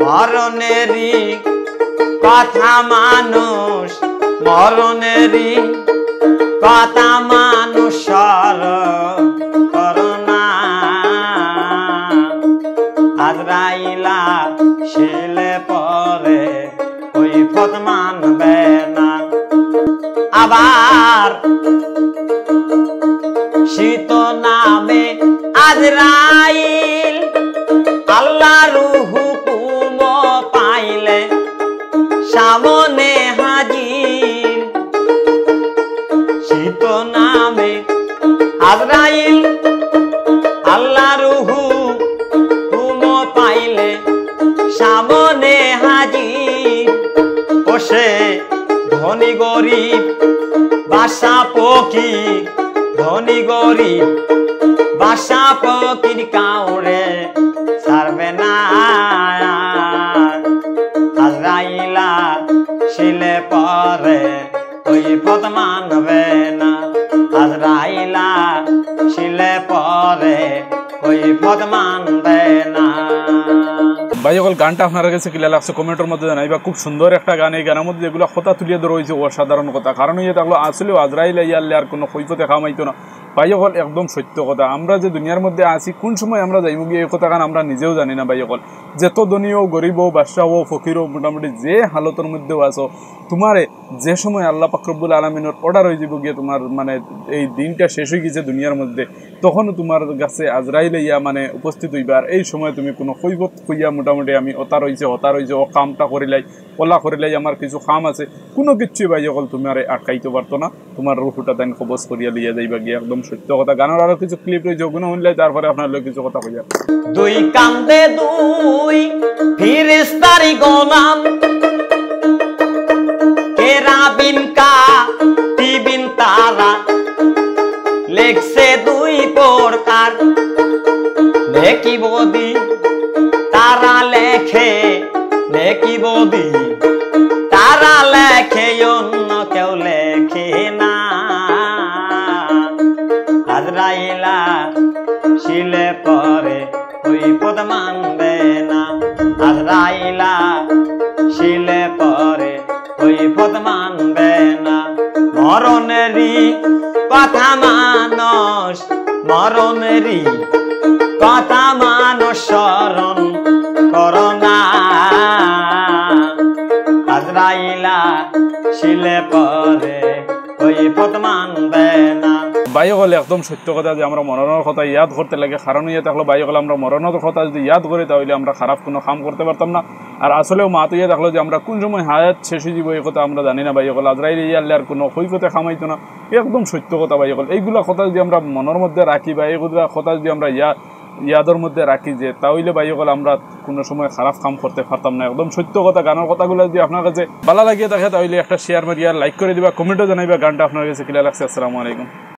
মরণেরই কথা মানুষ, মরণেরই কথা মানুষ করোনা। আজরাইলা শিলে পরে ওই পথ মানবে না। আবার শীত নামে আজরাইল আল্লাহর হুকুম পাইলে সামনে হাজির। শীত নামে আজরাইল আল্লাহর হুকুম পাইলে সামনে হাজির। ও সে ধনী গরিব বাসা পকি, ধনী গরিব বাসা পকির কাউরে ছাড়বে না। আজরাইলা শিলে পরে ওই পথ মানবে না। আজরাইলা শিলে পরে ওই পথ মানবে না। ভাই সকল গানটা আপনার কাছে কিলা লাগছে কমেন্টের মধ্যে জানাইবা। খুব সুন্দর একটা গান। এই গানের মধ্যে যেগুলো কথা তুলিয়ে ধরা হয়েছে অসাধারণ কথা। কারণ ইয়ে থাকলো আসলেও আজরাইল ইয়ালে আর কোনো কৈফতে খামাইতো না। ভাই সকল একদম সত্য কথা। আমরা যে দুনিয়ার মধ্যে আছি কোন সময় আমরা যাইব গিয়ে এই কথা গান আমরা নিজেও জানি না। ভাই সকল যেত ধনী হোক গরিব হোক বাদশাহ হোক ফকির হোক মোটামুটি যে হালতের মধ্যেও আছো, তোমারে যে সময় আল্লাহ পাক রব্বুল আলামিনের অর্ডার হয়ে যাব গিয়ে তোমার মানে এই দিনটা শেষ হয়ে গেছে দুনিয়ার মধ্যে, তখনও তোমার কাছে আজরাইল ইয়া মানে উপস্থিত হইবা। আর এই সময় তুমি কোনো কৈফত কইয়া মোটামুটি আমি অতার হয়েছে ও কামটা করিলাই ওলা করিলাই আমার কিছু কাম আছে কোনো কিচ্ছুই ভাই সকল তুমি আর আটকাইতে পারতো না। তোমার রুহুটা তাই কবজ করিয়া লিয়া যাইবা গিয়ে। একদম সত্য কথা। গানের আরো কিছু ক্লিপ রয়েছে ওগুলো শুনলাই তারপরে আপনার লোক কিছু কথা কইয়া। দুই কান্দে দুই ফিরিস্তারি গোলাম, কেরাবিন কাতিবিন তারা লেখছে দুই প্রকার। নেকি বদি তারা লেখে, নেকি বদি তারা লেখে, অন্য কেউ লেখে না। আজরাইলা শিলে পরে ওই পদ মানবে না। আজরাইলা শিলে পরে ওই পদ মানবে না। মরণেরই কথা মানুষ, মরণেরই কথা মানুষ স্মরণ করোনা। আজরাইলা শিলে পরে ওই পথ মানবে না। ভাই সকল একদম সত্য কথা যে আমরা মরণের কথা ইয়াদ করতে লাগে। কারণ ইয়ে থাকলো ভাই সকল আমরা মরণের কথা যদি ইয়াদ করি তাহলে আমরা খারাপ কোনো কাম করতে পারতাম না। আর আসলেও মা তো ইয়ে থাকলো যে আমরা কোন সময় হায়াত শেষ হয়ে যাব এই কথা আমরা জানি না। ভাই সকল আজরাইল ইয়ালে আর কোনো কৈফতে খামাইতো না। একদম সত্য কথা ভাই সকল। এইগুলো কথা যদি আমরা মনের মধ্যে রাখি বা এইগুলো কথা যদি আমরা ইয়াদের মধ্যে রাখি যে তাহলে ভাই সকল আমরা কোনো সময় খারাপ কাম করতে পারতাম না। একদম সত্য কথা। গানের কথাগুলো যদি আপনার কাছে ভালো লাগিয়ে থাকে তাহলে একটা শেয়ার মারিয়া লাইক করে দিবা, কমেন্টও জানাইবা গানটা আপনার কাছে কিলা লাগছে। আসসালামু আলাইকুম।